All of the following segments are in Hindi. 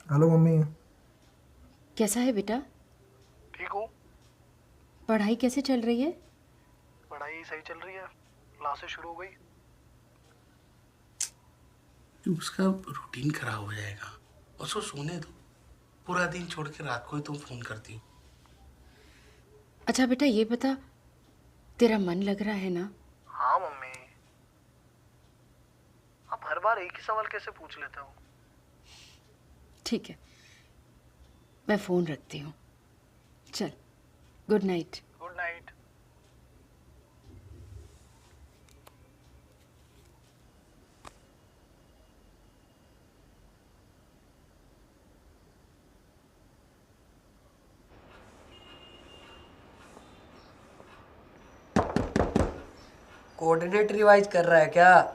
Hello mummy. कैसा है बेटा? ठीक हूँ। पढ़ाई कैसे चल रही है? पढ़ाई सही चल रही है, क्लासेस शुरू हो गई। उसका रूटीन खराब हो जाएगा, उसको सोने दो। पूरा दिन छोड़ के रात को ही तुम फोन करती हो। अच्छा बेटा ये बता, तेरा मन लग रहा है ना? हाँ मम्मी, आप हर बार एक ही सवाल कैसे पूछ लेते हो? ठीक है, मैं फ़ोन रखती हूँ। चल, good night. Good night. Coordinate revise कर रहा है क्या?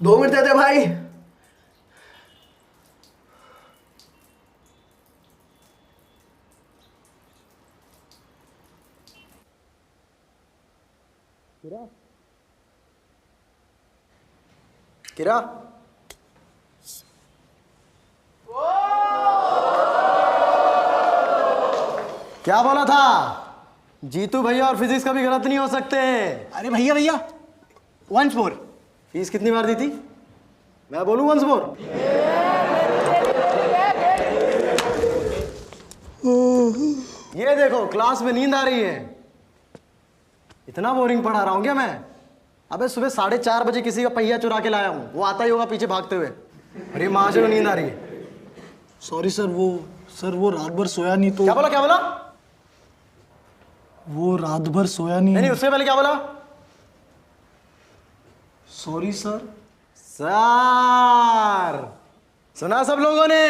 2 मिनट दे दे भाई। किरा क्या बोला था? जीतू भैया और फिजिक्स कभी गलत नहीं हो सकते। अरे भैया भैया, वंस मोर। फीस कितनी बार दी थी? मैं बोलूं वंस मोर? ये देखो क्लास में नींद आ रही है। इतना बोरिंग पढ़ा रहा हूं क्या मैं? अबे सुबह 4:30 किसी का पहिया चुरा के लाया हूं, वो आता ही होगा पीछे भागते हुए। अरे माँ से नींद आ रही है। सॉरी सर, वो रात भर सोया नहीं तो। क्या बोला क्या बोला? वो रात भर सोया नहीं। नहीं, उससे पहले क्या बोला? Sorry sir. सर सुना सब लोगों ने?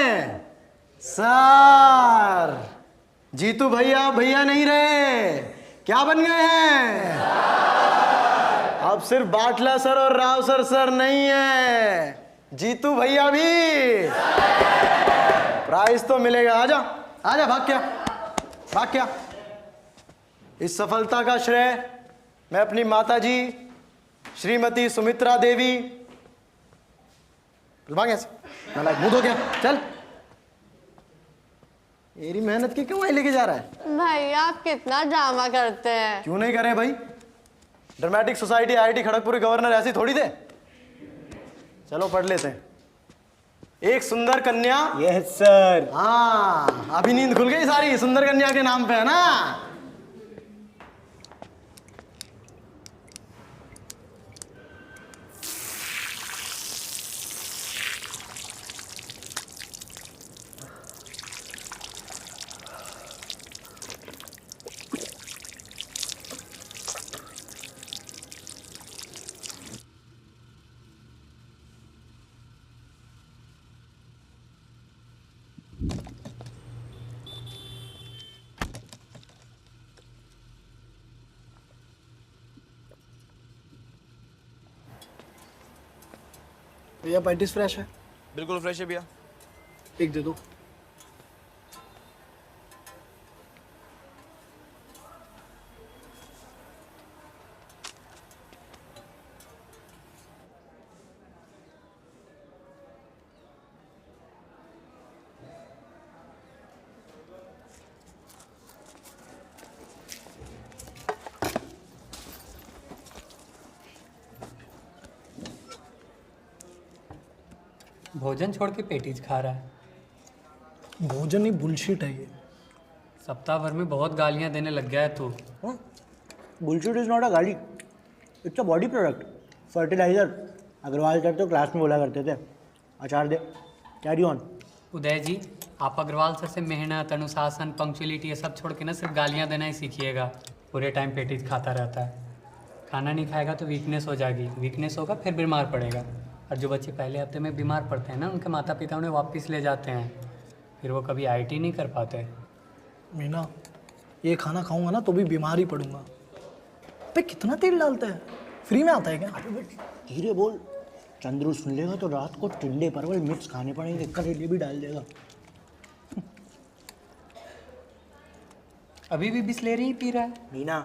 सर जीतू भैया भैया नहीं रहे, क्या बन गए हैं? अब सिर्फ बाटला सर और राव सर नहीं है, जीतू भैया भी। प्राइज तो मिलेगा। आजा आजा, भाग क्या। इस सफलता का श्रेय मैं अपनी माताजी श्रीमती सुमित्रा देवी। मुंह धो गया, चल। मेरी मेहनत की कमाई लेके जा रहा है। भाई आप कितना ड्रामा करते हैं। क्यों नहीं करे भाई? ड्रामेटिक सोसाइटी IIT खड़गपुर के गवर्नर ऐसी थोड़ी थे। चलो पढ़ लेते हैं। एक सुंदर कन्या। Yes sir. हाँ, अभी नींद खुल गई सारी, सुंदर कन्या के नाम पे है ना। भैया पैंटीस फ्रेश है? बिल्कुल फ्रेश है भैया। एक दे दो। भोजन छोड़ के पेटीज खा रहा है। भोजन ही बुलशिट है ये। सप्ताह भर में बहुत गालियां देने लग गया है तू। बुलशिट इज नॉट अ गाली, it's a body product, fertilizer. Agarwal sir तो क्लास में बोला करते थे। अचार दे, कैरी ऑन। उदय जी, आप अग्रवाल सर से मेहनत, अनुशासन, पंक्चुअलिटी ये सब छोड़ के ना सिर्फ गालियां देना ही सीखिएगा। पूरे टाइम पेटीज खाता रहता है। खाना नहीं खाएगा तो वीकनेस हो जाएगी, वीकनेस होगा फिर बीमार पड़ेगा। और जो बच्चे पहले हफ्ते में बीमार पड़ते हैं ना, उनके माता पिता उन्हें वापस ले जाते हैं, फिर वो कभी IIT नहीं कर पाते। मीना, ये खाना खाऊंगा ना तो भी बीमार ही पड़ूंगा। पे कितना तेल डालता है? फ्री में आता है क्या? धीरे बोल, चंद्रू सुन लेगा तो रात को टिंडे परवल मिक्स खाने पड़ेंगे, करेले भी डाल देगा। अभी भी बिस्लेरी ही पी रहा है। मीना,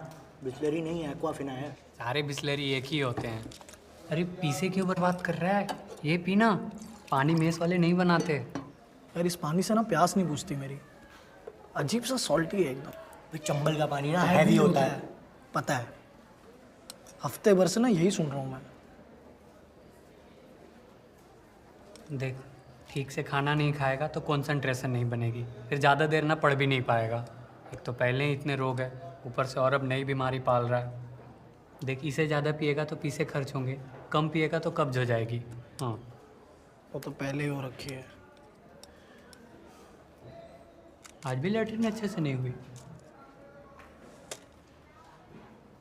बिस्लेरी नहीं है, एक्वाफिना है। सारे बिस्लेरी एक ही होते हैं। अरे पीसे क्यों बर्बाद कर रहा है? ये पीना, पानी मेस वाले नहीं बनाते। यार इस पानी से ना प्यास नहीं बुझती मेरी, अजीब सा सॉल्टी है एकदम। भाई चंबल का पानी ना हैवी होता है। पता है, हफ्ते भर से ना यही सुन रहा हूँ मैं। देख, ठीक से खाना नहीं खाएगा तो कंसंट्रेशन नहीं बनेगी, फिर ज़्यादा देर ना पढ़ भी नहीं पाएगा। एक तो पहले ही इतने रोग है, ऊपर से और अब नई बीमारी पाल रहा है। देख, इसे ज़्यादा पिएगा तो पैसे खर्च होंगे, कम पिएगा तो कब्ज हो जाएगी। हाँ, वो तो पहले ही हो रखी है। आज भी लैट्रिन अच्छे से नहीं हुई।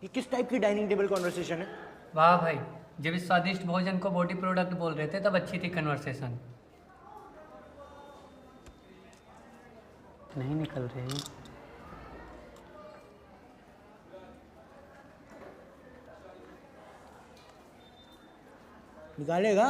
ये किस टाइप की डाइनिंग टेबल कॉन्वर्सेशन है? वाह भाई, जब इस स्वादिष्ट भोजन को बॉडी प्रोडक्ट बोल रहे थे तब अच्छी थी कन्वर्सेशन। नहीं निकल रहे हैं। निकालेगा?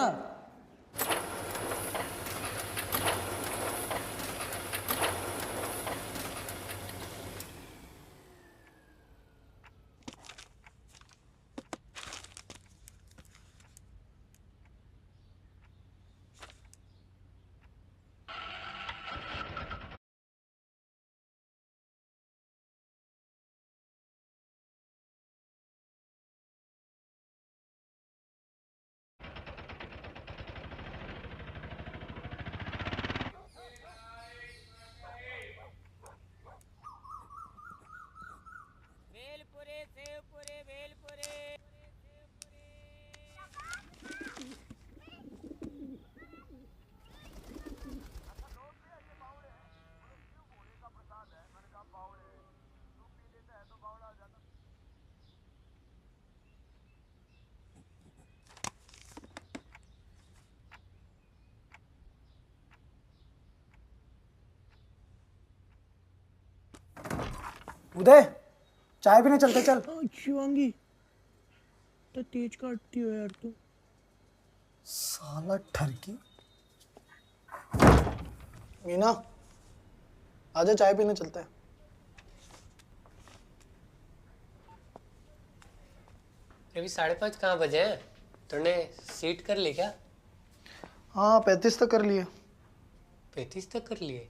उदय, चाय पीने चलते चल। शिवांगी, तो तेज काटती हो यार तू। साला ठरकी। मीना, आजा चाय पीने चलते हैं। अभी 5:30 कहाँ बजे हैं? तूने सीट कर ली क्या? हाँ 35 तक कर लिए। 35 तक कर लिए?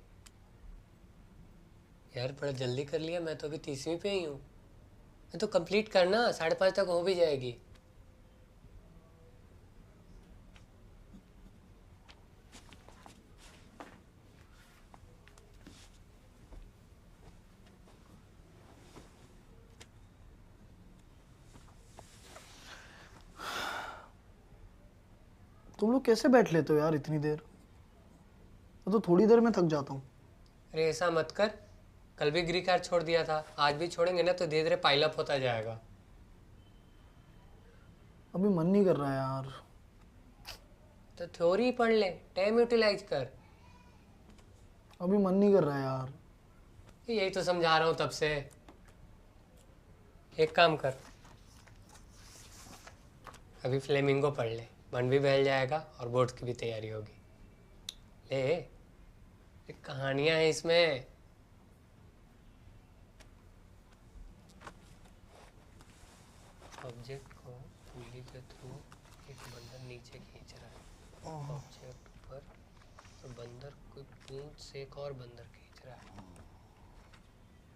यार बड़ा जल्दी कर लिया, मैं तो अभी 30वीं पे ही हूँ। मैं तो कंप्लीट करना, 5:30 तक हो भी जाएगी। तुम लोग कैसे बैठ लेते हो यार इतनी देर? मैं तो थोड़ी देर में थक जाता हूँ। अरे ऐसा मत कर, कल भी ग्रीक कार छोड़ दिया था, आज भी छोड़ेंगे ना तो धीरे धीरे पाइलअप होता जाएगा। अभी मन नहीं कर रहा है यार। तो थ्योरी पढ़ ले, टाइम यूटिलाइज कर। अभी मन नहीं कर रहा है यार। यही तो समझा रहा हूँ तब से। एक काम कर, अभी फ्लेमिंगो पढ़ ले, मन भी बहल जाएगा और बोर्ड्स की भी तैयारी होगी। ले, कहानियां हैं इसमें। ऑब्जेक्ट को पुली के थ्रू एक बंदर नीचे खींच रहा है। ऑब्जेक्ट ऊपर तो बंदर कोई पूंछ से एक और बंदर खींच रहा है।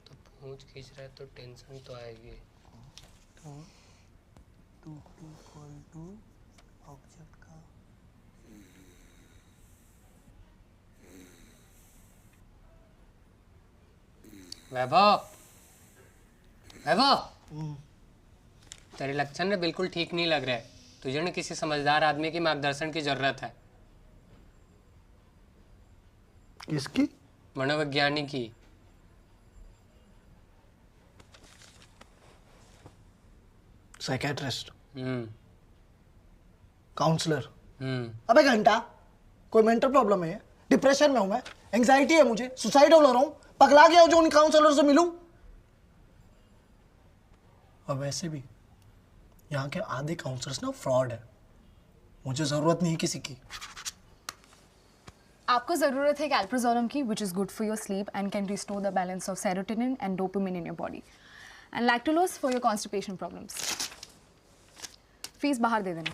तो पूंछ खींच रहा है तो टेंशन तो आएगी। ऑब्जेक्ट का वैभव, वैभव, तेरे लक्षण ने बिल्कुल ठीक नहीं लग रहे। तुझे ना किसी समझदार आदमी की मार्गदर्शन की जरूरत है। किसकी? मनोवैज्ञानिक की। साइकेट्रिस्ट, हम्म काउंसलर। हम्म अबे घंटा, कोई मेंटल प्रॉब्लम है? डिप्रेशन में हूं मैं, एंग्जाइटी है मुझे, सुसाइडल हो रहा हूं, पगला गया हूं जो उन काउंसलर से मिलूं। और वैसे भी यहाँ के आधे काउंसलर्स ना फ्रॉड है। मुझे जरूरत नहीं किसी की। आपको ज़रूरत है कैल्प्रोजोलम की, which is good for your sleep and can restore the balance of serotonin and dopamine in your body, and lactulose for your constipation problems. Fees बाहर दे देना।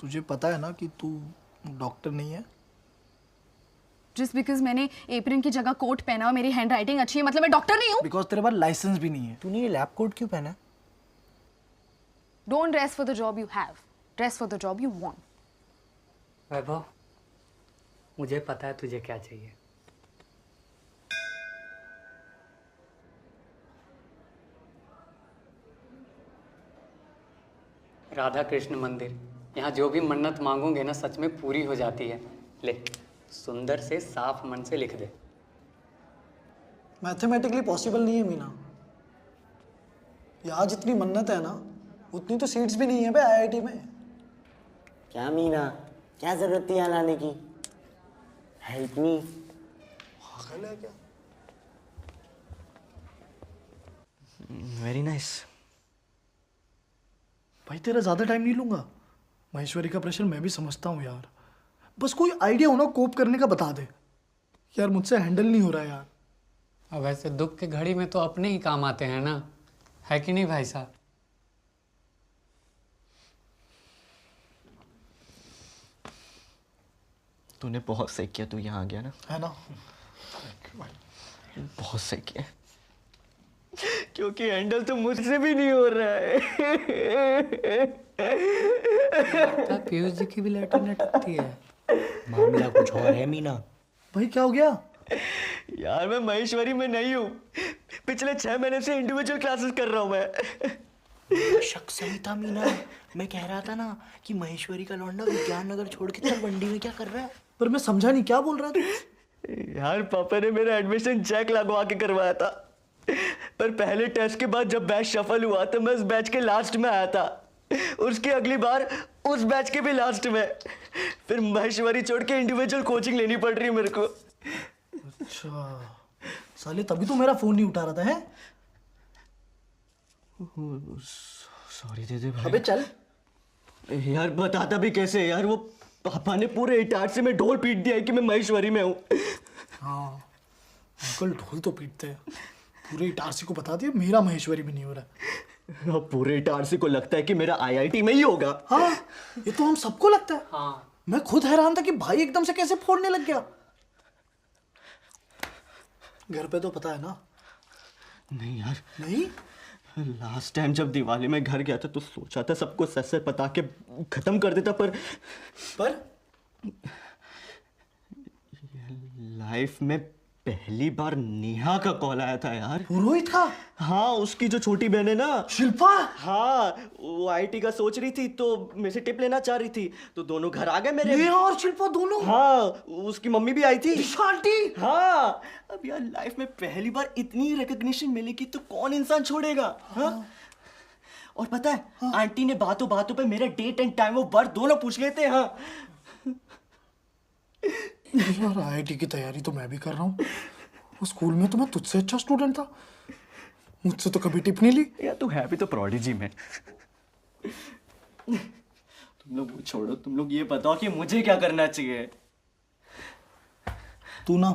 तुझे पता है ना कि तू डॉक्टर नहीं है? Just because मैंने एप्रन की जगह कोट पहना और मेरी हैंड राइटिंग अच्छी है मतलब मैं डॉक्टर नहीं हूँ? बिकॉज तेरे पास लाइसेंस भी नहीं है। तूने ये लैब कोट क्यों पहना है? Don't dress for the job you have. Dress for the job you want. वैभव, मुझे पता है तुझे क्या चाहिए। राधा कृष्ण मंदिर, यहाँ जो भी मन्नत मांगोगे ना सच में पूरी हो जाती है। ले, सुंदर से साफ मन से लिख दे। मैथमेटिकली पॉसिबल नहीं है मीना। यहाँ जितनी मन्नत है ना उतनी तो सीट्स भी नहीं है बे आईआईटी में। क्या मीना, क्या जरूरत थी यहाँ लाने की? Help me. पागल है क्या? Very nice. भाई तेरा ज्यादा टाइम नहीं लूंगा। महेश्वरी का प्रेशर मैं भी समझता हूँ यार, बस कोई आइडिया हो ना कोप करने का बता दे यार, मुझसे हैंडल नहीं हो रहा यार। अब वैसे दुख के घड़ी में तो अपने ही काम आते हैं ना, है कि नहीं भाई साहब? तूने बहुत सही किया, तू यहाँ आ गया ना। है ना? बहुत सही किया, क्योंकि हैंडल तो मुझसे भी नहीं हो रहा है। पीयूष जी की भी लैट्रिन अटकती है। मामला कुछ और है मीना। भाई क्या हो गया? यार मैं महेश्वरी में नहीं हूँ, पिछले 6 महीने से इंडिविजुअल क्लासेस कर रहा हूँ मैं। शक सही था मीना, मैं कह रहा था ना कि महेश्वरी का लौंडा विज्ञान नगर छोड़ के तलवंडी में क्या कर रहा है। पर मैं समझा नहीं, क्या बोल रहा तू? यार पापा ने मेरा एडमिशन चेक लगवा के करवाया था, पर पहले टेस्ट के बाद जब बैच शफल हुआ तो मैं उस बैच के लास्ट में आया था, उसकी अगली बार उस बैच के भी लास्ट में। फिर महेश्वरी छोड़ के इंडिविजुअल कोचिंग लेनी पड़ रही है मेरे को। अच्छा साले, तभी तो मेरा फोन नहीं उठा रहा था है? सॉरी दे दे भाई। अबे चल। यार बताता भी कैसे यार, वो पापा ने पूरे इटाट से मैं ढोल पीट दिया है कि मैं महेश्वरी में हूँ। हाँ अंकल ढोल तो पीटते हैं, पूरे इटारसी को बता दिया मेरा महेश्वरी में नहीं हो रहा है। अब पूरे इटारसी को लगता है कि मेरा आईआईटी में ही होगा। हाँ ये तो हम सबको लगता है। हाँ, मैं खुद हैरान था कि भाई एकदम से कैसे फोड़ने लग गया। घर पे तो पता है ना? नहीं यार नहीं? लास्ट टाइम जब दिवाली में घर गया था तो सोचा था सबको सच सच बता के खत्म कर देता, पर लाइफ में पहली बार नेहा का कॉल आया था यार। पुरोहित का? हाँ, उसकी जो छोटी बहन है ना शिल्पा। हाँ, वो आईटी का सोच रही थी तो मेरे से टिप लेना चाह रही थी, तो दोनों घर आ गए मेरे। नेहा और शिल्पा दोनों? हाँ, उसकी मम्मी भी आई थी। आंटी? हाँ, अब यार लाइफ में पहली बार इतनी रिकग्निशन मिलेगी तो कौन इंसान छोड़ेगा? हाँ? और पता है आंटी ने बातों बातों पे मेरा date and time of birth दोनों पूछ लेते हैं। हाँ यार आईआईटी की तैयारी तो मैं भी कर रहा हूँ, उस स्कूल में तो मैं तुझसे अच्छा स्टूडेंट था, मुझसे तो कभी टिप नहीं ली। यार तू है भी तो प्रोडिजी में। तुम लोग वो छोड़ो, तुम लोग ये बताओ कि मुझे क्या करना चाहिए। तू ना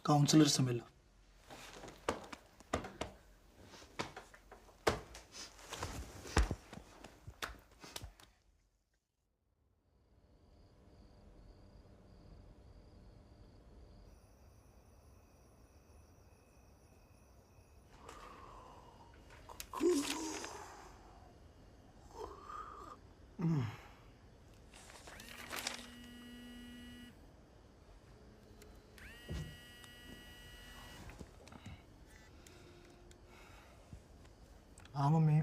काउंसलर से मिला। हाँ मम्मी।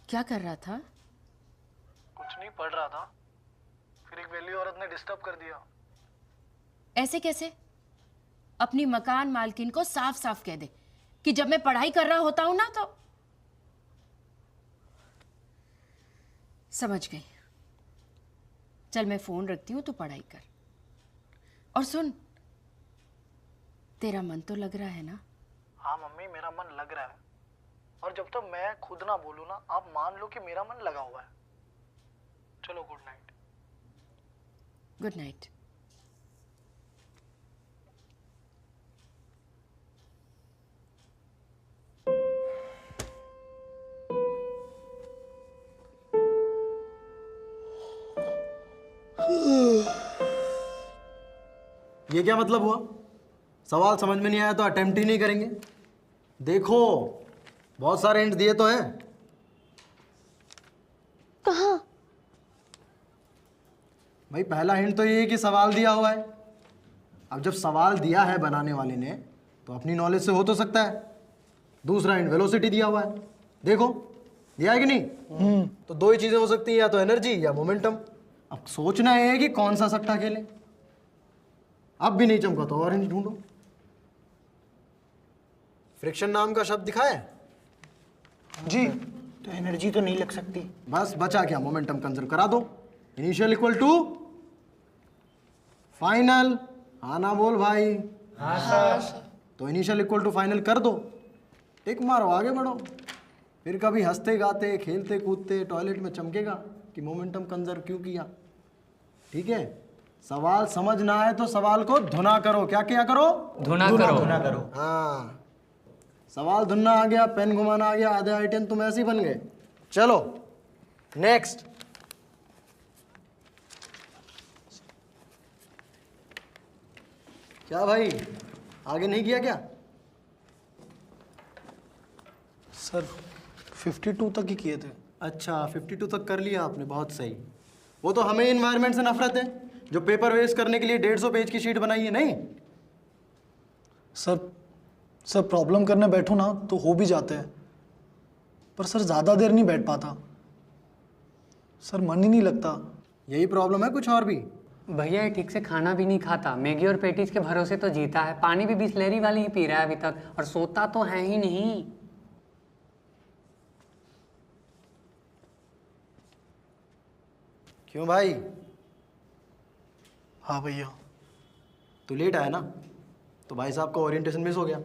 क्या कर रहा था? कुछ नहीं, पढ़ रहा था, फिर एक वेली औरत ने डिस्टर्ब कर दिया। ऐसे कैसे? अपनी मकान मालकिन को साफ साफ कह दे कि जब मैं पढ़ाई कर रहा होता हूं ना तो। समझ गई। चल मैं फोन रखती हूँ, तू पढ़ाई कर। और सुन, तेरा मन तो लग रहा है ना? हाँ मम्मी, मेरा मन लग रहा है, और जब तक मैं खुद ना बोलूँ ना, आप मान लो कि मेरा मन लगा हुआ है। चलो गुड नाइट। Good night. ये क्या मतलब हुआ? सवाल समझ में नहीं आया तो अटेम्प्ट ही नहीं करेंगे? देखो बहुत सारे हिंट दिए तो हैं। कहाँ? भाई पहला हिंट तो ये है कि सवाल दिया हुआ है। अब जब सवाल दिया है बनाने वाले ने तो अपनी नॉलेज से हो तो सकता है। दूसरा हिंट वेलोसिटी दिया हुआ है, देखो दिया है कि नहीं? तो दो ही चीजें हो सकती हैं, या तो एनर्जी या मोमेंटम। अब सोचना है कि कौन सा सट्टा खेले। अब भी नहीं चमका तो और हिंट ढूंढो। फ्रिक्शन नाम का शब्द दिखा है जी, तो एनर्जी तो नहीं लग सकती। बस बचा क्या, मोमेंटम कंजर्व करा दो। Initial equal to final. हाँ ना बोल भाई। हाँ सर। तो इनिशियल इक्वल टू फाइनल कर दो, टिक मारो, आगे बढ़ो। फिर कभी हंसते गाते खेलते कूदते टॉयलेट में चमकेगा कि मोमेंटम कंजर्व क्यों किया। ठीक है, सवाल समझ ना आए तो सवाल को धुना करो। क्या क्या करो? धुना करो। धुना करो। हाँ, सवाल धुनना आ गया, पेन घुमाना आ गया, आधे आइटम तुम ऐसे ही बन गए। चलो नेक्स्ट। क्या भाई आगे नहीं किया क्या? सर 52 तक ही किए थे। अच्छा 52 तक कर लिया आपने, बहुत सही। वो तो हमें इन्वायरमेंट से नफरत है जो पेपर वेस्ट करने के लिए 150 पेज की शीट बनाई है। नहीं सर प्रॉब्लम करने बैठो ना तो हो भी जाते हैं, पर सर ज़्यादा देर नहीं बैठ पाता। सर मन ही नहीं लगता। यही प्रॉब्लम है, कुछ और भी? भैया ये ठीक से खाना भी नहीं खाता, मैगी और पेटीज के भरोसे तो जीता है, पानी भी बिस्लेरी वाली ही पी रहा है अभी तक, और सोता तो है ही नहीं। क्यों भाई? हाँ भैया। तो लेट आया ना, तो भाई साहब का ओरिएंटेशन मिस हो गया।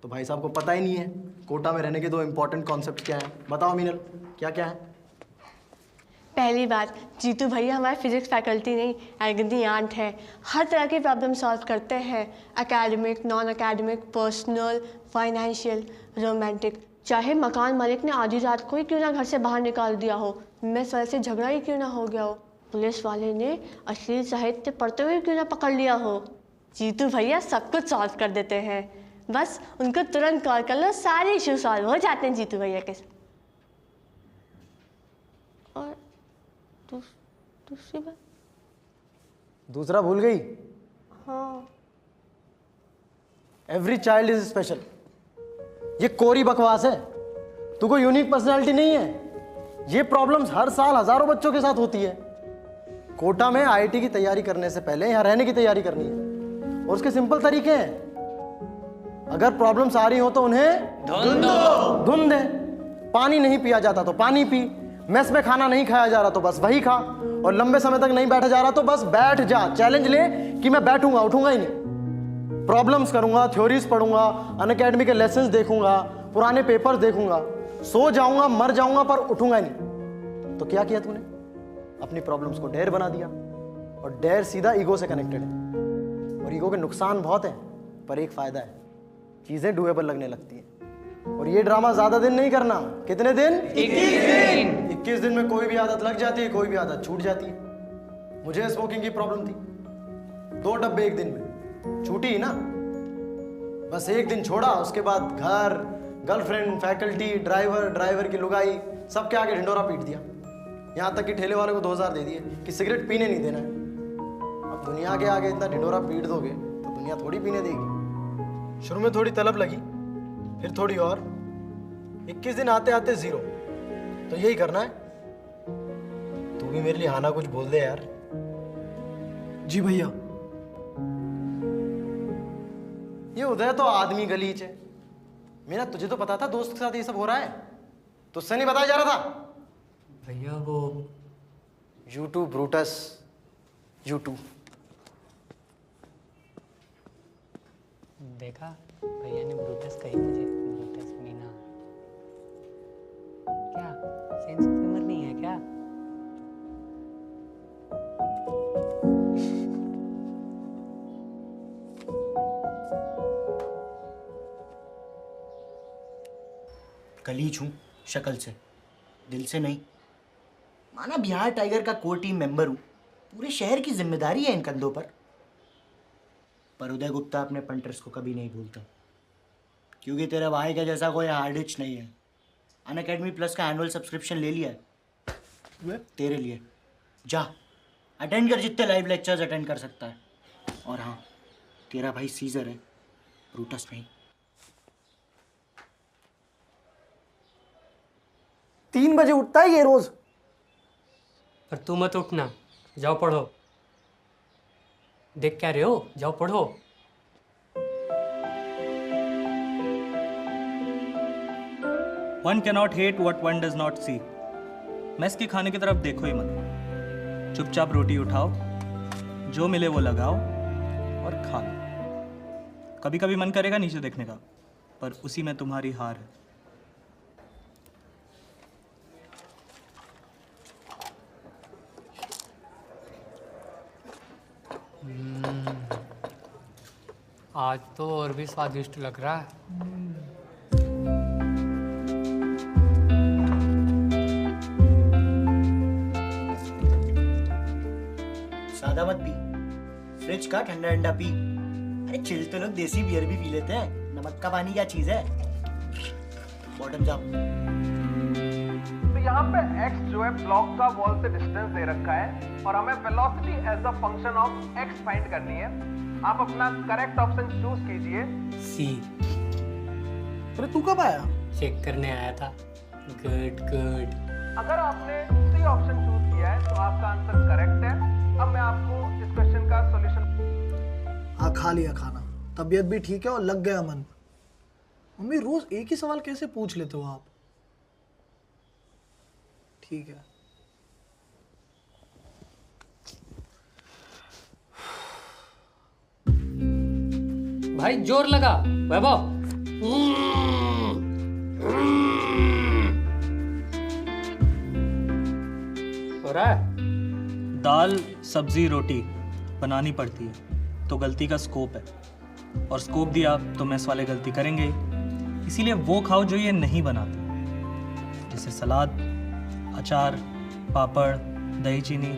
तो भाई साहब को पता ही नहीं है कोटा में रहने के दो इंपॉर्टेंट कॉन्सेप्ट क्या हैं। बताओ मीनल, क्या क्या है? पहली बात, जीतू भैया हमारे फिजिक्स फैकल्टी नहीं, एगनी आंट है। हर तरह के प्रॉब्लम सॉल्व करते हैं, academic, non academic, personal, financial, romantic. चाहे मकान मालिक ने आधी रात को ही क्यों ना घर से बाहर निकाल दिया हो, मेस वाले से झगड़ा ही क्यों ना हो गया हो, पुलिस वाले ने अश्लील साहित्य पढ़ते हुए क्यों ना पकड़ लिया हो, जीतू भैया सब कुछ सॉल्व कर देते हैं। बस उनको तुरंत कॉल कर लो, सारे इशू सॉल्व हो जाते हैं जीतू भैया के साथ। और दूसरी बात? दूसरा भूल गई? हाँ। Every child is special. ये कोरी बकवास है। तू कोई यूनिक पर्सनालिटी नहीं है। ये प्रॉब्लम्स हर साल हजारों बच्चों के साथ होती है। कोटा में आईआईटी की तैयारी करने से पहले यहाँ रहने की तैयारी करनी है, और उसके सिंपल तरीके हैं। अगर प्रॉब्लम्स आ रही हो तो उन्हें धुन दे। पानी नहीं पिया जाता तो पानी पी, मेस में खाना नहीं खाया जा रहा तो बस वही खा, और लंबे समय तक नहीं बैठा जा रहा तो बस बैठ जा। चैलेंज ले कि मैं बैठूंगा, उठूंगा ही नहीं। प्रॉब्लम्स करूंगा, थ्योरीज पढ़ूंगा, अनअकैडमी के लेसन्स देखूंगा, पुराने पेपर्स देखूंगा, सो जाऊंगा, मर जाऊंगा, पर उठूंगा ही नहीं। तो क्या किया तूने? अपनी प्रॉब्लम्स को डेयर बना दिया, और डेयर सीधा ईगो से कनेक्टेड है। और ईगो के नुकसान बहुत हैं, पर एक फायदा है, चीजें डूएबल लगने लगती हैं। और ये ड्रामा ज्यादा दिन नहीं करना। कितने दिन? 21 दिन। 21 दिन में कोई भी आदत लग जाती है, कोई भी आदत छूट जाती है। मुझे स्मोकिंग की प्रॉब्लम थी, 2 डब्बे एक दिन में, छूटी ही ना। बस एक दिन छोड़ा, उसके बाद घर, गर्लफ्रेंड, फैकल्टी, ड्राइवर की लुगाई, सबके आगे ढिंडोरा पीट दिया। यहाँ तक कि ठेले वाले को 2000 दे दिए कि सिगरेट पीने नहीं देना है। अब दुनिया के आगे इतना ढिंडोरा पीट दोगे तो दुनिया थोड़ी पीने देगी। शुरू में थोड़ी तलब लगी, फिर थोड़ी और, 21 दिन आते आते 0। तो यही करना है। तू भी मेरे लिए आना कुछ बोल दे यार। जी भैया। ये उदय तो आदमी गलीच है। मेरा तुझे तो पता था दोस्त के साथ ये सब हो रहा है, तुझसे नहीं बताया जा रहा था? भैया वो यूट्यूब ब्रूटस, यूट्यूब। देखा, भैया ने ब्रूटस कही मुझे, ब्रूटस मीना। क्या सेंस ऑफ ह्यूमर नहीं है क्या? गलीच हूँ शक्ल से, दिल से नहीं। माना बिहार टाइगर का कोर टीम मेंबर हूँ, पूरे शहर की जिम्मेदारी है इन कंधों पर। पर उदय गुप्ता अपने पंटर्स को कभी नहीं भूलता, क्योंकि तेरे भाई के जैसा कोई हार्ड हिच नहीं है। अनअकैडमी प्लस का एनुअल सब्सक्रिप्शन ले लिया है तेरे लिए। जा अटेंड कर जितने लाइव लेक्चर्स अटेंड कर सकता है। और हाँ, तेरा भाई सीजर है, ब्रूटस नहीं। 3 बजे उठता है ये रोज। पर तू मत उठना, जाओ पढ़ो। देख क्या रहे हो, जाओ पढ़ो। One cannot hate what one does not see. Mess के खाने की तरफ देखो ही मत, चुपचाप रोटी उठाओ, जो मिले वो लगाओ और खा लो। कभी कभी मन करेगा नीचे देखने का, पर उसी में तुम्हारी हार है। आज तो और भी स्वादिष्ट लग रहा है। सादा मत पी, फ्रिज का ठंडा ठंडा पी। अरे चिल तो लोग देसी बियर भी पी लेते हैं, नमक का पानी क्या चीज है। बॉटम जाओ। तो यहाँ पे x जो है ब्लॉक का वॉल से डिस्टेंस दे रखा है और हमें velocity as a function of x find करनी है। आप अपना करेक्ट ऑप्शन चूज कीजिए। सी। अरे तू कब आया? चेक करने आया था। Good good. अगर आपने सी ऑप्शन चूज किया है तो आपका आंसर करेक्ट है। अब मैं आपको इस क्वेश्चन का सॉल्यूशन। हाँ, खा लिया खाना, तबीयत भी ठीक है और लग गया मन। मम्मी रोज एक ही सवाल कैसे पूछ लेते हो आप? ठीक है। भाई जोर लगा वैभव। हो रहा है? दाल सब्जी रोटी बनानी पड़ती है तो गलती का स्कोप है, और स्कोप दिया तो मेस वाले गलती करेंगे, इसीलिए वो खाओ जो ये नहीं बनाते, जैसे सलाद, अचार, पापड़, दही चीनी।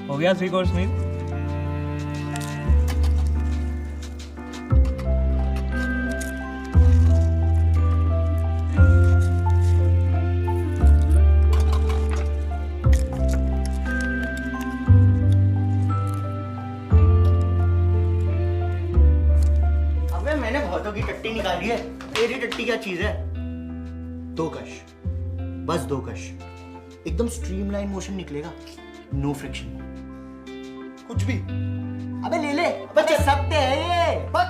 हो गया 3 कोर्स मील। अबे मैंने बहुतों की टट्टी निकाली है, तेरी टट्टी क्या चीज है। 2 कश, बस 2 कश, एकदम स्ट्रीमलाइन मोशन निकलेगा, नो फ्रिक्शन, कुछ भी। अबे ले ले, बच्चे सकते हैं ये। बस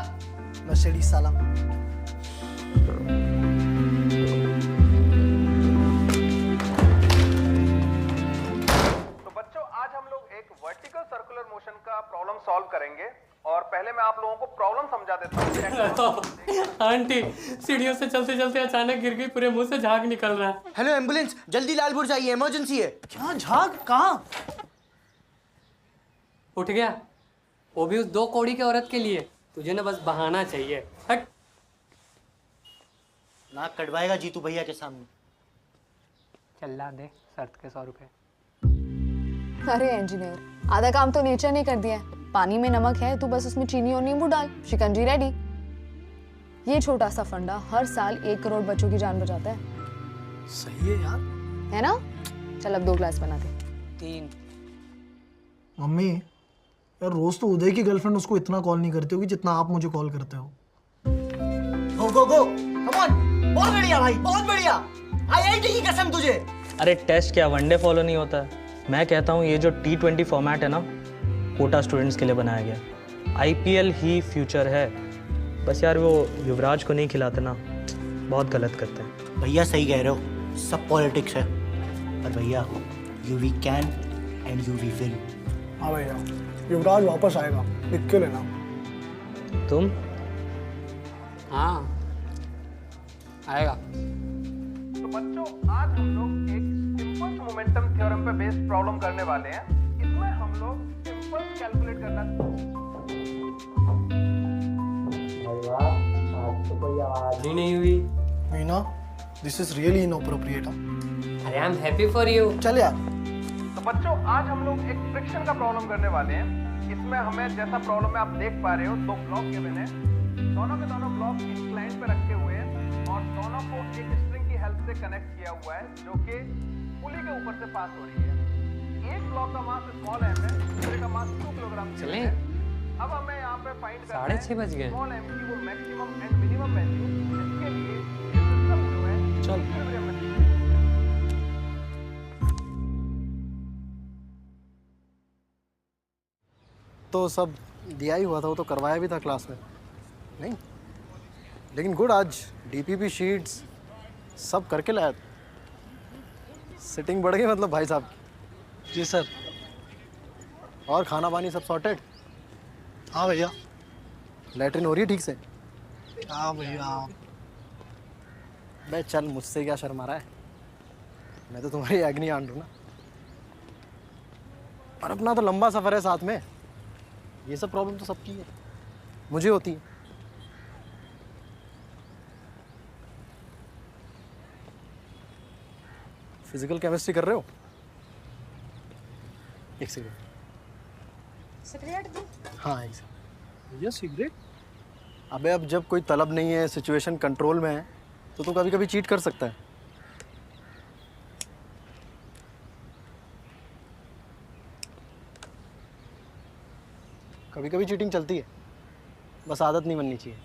मर्सिडीज साला। तो बच्चों आज हम लोग एक वर्टिकल सर्कुलर मोशन का प्रॉब्लम सॉल्व करेंगे और पहले मैं आप लोगों को प्रॉब्लम समझा देता हूँ। आंटी सीढ़ियों से चलते चलते अचानक गिर गई, पूरे मुंह से झाग निकल रहा है। हेलो एम्बुलेंस, जल्दी लालपुर चाहिए, इमरजेंसी है। क्या झाग? कहाँ? उठ गया, वो भी उस 2 कौड़ी के औरत के लिए। तुझे ना बस बहाना चाहिए। हट। नाक कटवाएगा जीतू भैया के सामने। चल्ला दे शर्त के 100 रुपए। अरे इंजीनियर, आधा काम तो नेचर ने कर दिया है। पानी में नमक है, तू बस उसमें चीनी और नींबू डाल, शिकंजी रेडी। ये छोटा सा फंडा हर साल 1 करोड़ बच्चों की जान बचाता है। सही है यार, है ना? चल अब 2 ग्लास बना दे। 3। मम्मी यार रोज तो उदय की गर्लफ्रेंड उसको इतना कॉल नहीं करती होगी जितना आप मुझे कॉल करते हो। गो गो गो, कम ऑन। बहुत बढ़िया भाई, बहुत बढ़िया। आईआईटी की कसम तुझे। अरे टेस्ट क्या वनडे फॉलो नहीं होता है? मैं कहता हूँ ये जो T20 फॉर्मेट है ना, कोटा स्टूडेंट्स के लिए बनाया गया। IPL ही फ्यूचर है। बस यार वो युवराज को नहीं खिलाते ना, बहुत गलत करते हैं। भैया सही कह रहे हो, सब पॉलिटिक्स है, पर भैया you we can and you we will. हाँ भैया, युवराज वापस आएगा, लिख के लेना। तुम? हाँ आएगा। तो बच्चों आज हम लोग एक इम्पल्स मोमेंटम थ्योरम पे बेस्ड प्रॉब्लम करने वाले हैं। इसमें हम लोग इम्पल्स कैलकुलेट करना। आज तो कोई आवाज ही नहीं हुई। Meena, this is really inappropriate. अरे I am happy for you. चल यार। तो बच्चों आज हम लोग एक फ्रिक्शन का प्रॉब्लम करने वाले हैं। इसमें इसमें हमें जैसा प्रॉब्लम है आप देख पा रहे हो, 2 ब्लॉक गिवन है, दोनों के दोनों ब्लॉक इंक्लाइन पे रखे हुए हैं और दोनों को एक स्ट्रिंग की हेल्प से कनेक्ट किया हुआ है जो कि पुली के ऊपर से पास हो रही है। एक ब्लॉक का मास स्मॉल एम है, दूसरे का मास 2 किलोग्राम है। अब हमें यहाँ पे फाइंड करना है 6:30 बज गए। स्मॉल एम की वो मैक्सिमम एंड मिनिमम वैल्यू, जिसके लिए सिस्टम जो है चल तो सब दिया ही हुआ था, वो तो करवाया भी था क्लास में, नहीं? लेकिन गुड, आज डीपीपी शीट्स सब करके लाया। सिटिंग बढ़ गई मतलब भाई साहब। जी सर। और खाना पानी सब सॉर्टेड? हाँ भैया। लैट्रिन हो रही है ठीक से? हाँ भैया। बे चल, मुझसे क्या शर्मा रहा है, मैं तो तुम्हारी एग्नी आंट हूँ ना। और अपना तो लंबा सफ़र है साथ में, ये सब प्रॉब्लम तो सबकी है, मुझे होती है। फिजिकल केमिस्ट्री कर रहे हो? एक सेकंड। सिगरेट दो। हाँ एक सेकंड। भैया सिगरेट? अबे अब जब कोई तलब नहीं है, सिचुएशन कंट्रोल में है, तो तू कभी कभी चीट कर सकता है। कभी कभी चीटिंग चलती है, बस आदत नहीं बननी चाहिए।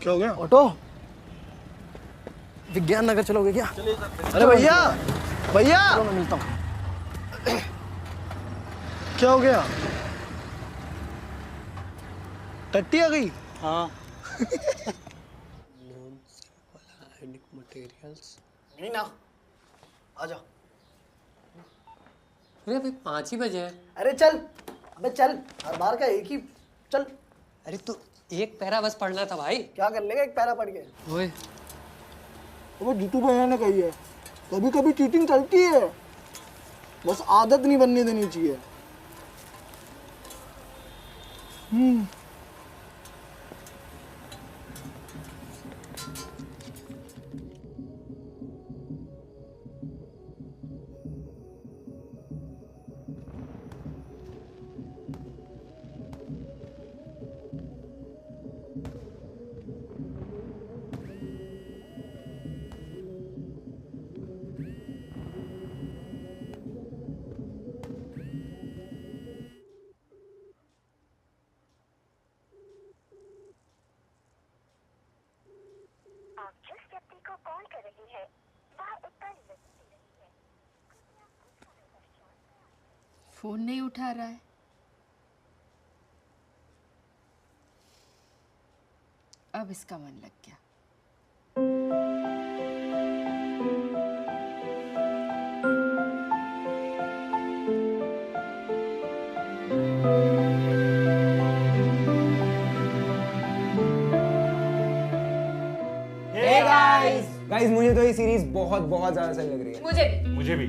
क्या हो गया? ऑटो विज्ञान नगर चलोगे क्या? अरे भैया भैया, चलो मैं मिलता हूँ। क्या हो गया? टट्टी आ गई? हाँ। नहीं ना, आजा। अरे अभी 5 ही बजे हैं। अरे चल, अबे चल, हर बार का एक ही। चल। अरे तो एक पैरा बस पढ़ना था भाई। क्या कर लेगा एक पैरा पढ़ के? ओए वो जीतू भैया ने कही है, कभी कभी चीटिंग चलती है, बस आदत नहीं बनने देनी चाहिए। फोन नहीं उठा रहा है। अब इसका मन लग गया। गाइस मुझे तो ये सीरीज बहुत बहुत ज्यादा सही लग रही है। मुझे भी।